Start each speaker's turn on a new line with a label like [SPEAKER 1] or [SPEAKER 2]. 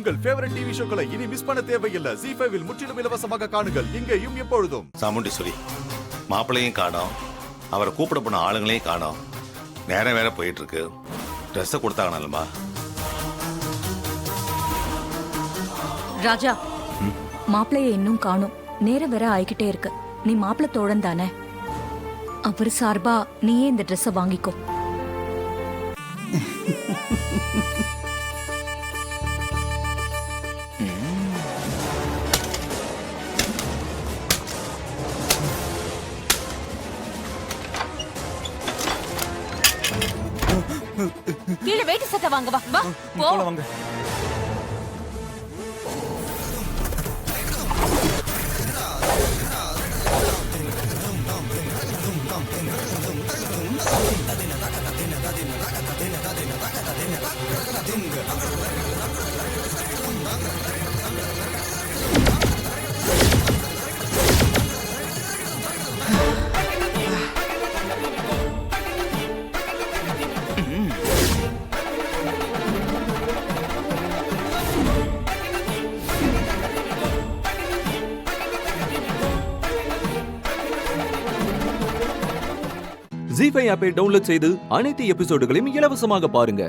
[SPEAKER 1] உங்கள் favourite TV ஷோக்களை இனி miss பண்ண தேவையில்லை. ZEE5 இல் முற்றிலும் இலவசமாக காணுங்கள். இங்கேயும் எப்பொழுதும்.
[SPEAKER 2] சாமுண்டீஸ்வரி, மாப்பிள்ளையும் காணோம், அவரை கூப்பிட போன ஆளுங்களையும் காணோம். நேரம் வேற போயிட்டு இருக்கு. ட்ரெஸ்ஸை கொடுத்தாங்கனாலுமா?
[SPEAKER 3] ராஜா, மாப்பிள்ளைய இன்னும் காணும். நேரம் வேற ஆயிக்கிட்டே இருக்கு. நீ மாப்பிள்ளை தோழன் தானே, அவர் சார்பா நீயே இந்த ட்ரெஸ்ஸை வாங்கிக்கோ. கீழே வெயிட் சட்டை வாங்க வா வா போ
[SPEAKER 4] வாங்க.
[SPEAKER 5] ZEE5 ஆப்பை டவுன்லோட் செய்து அனைத்து எபிசோடுகளையும் இலவசமாக பாருங்க.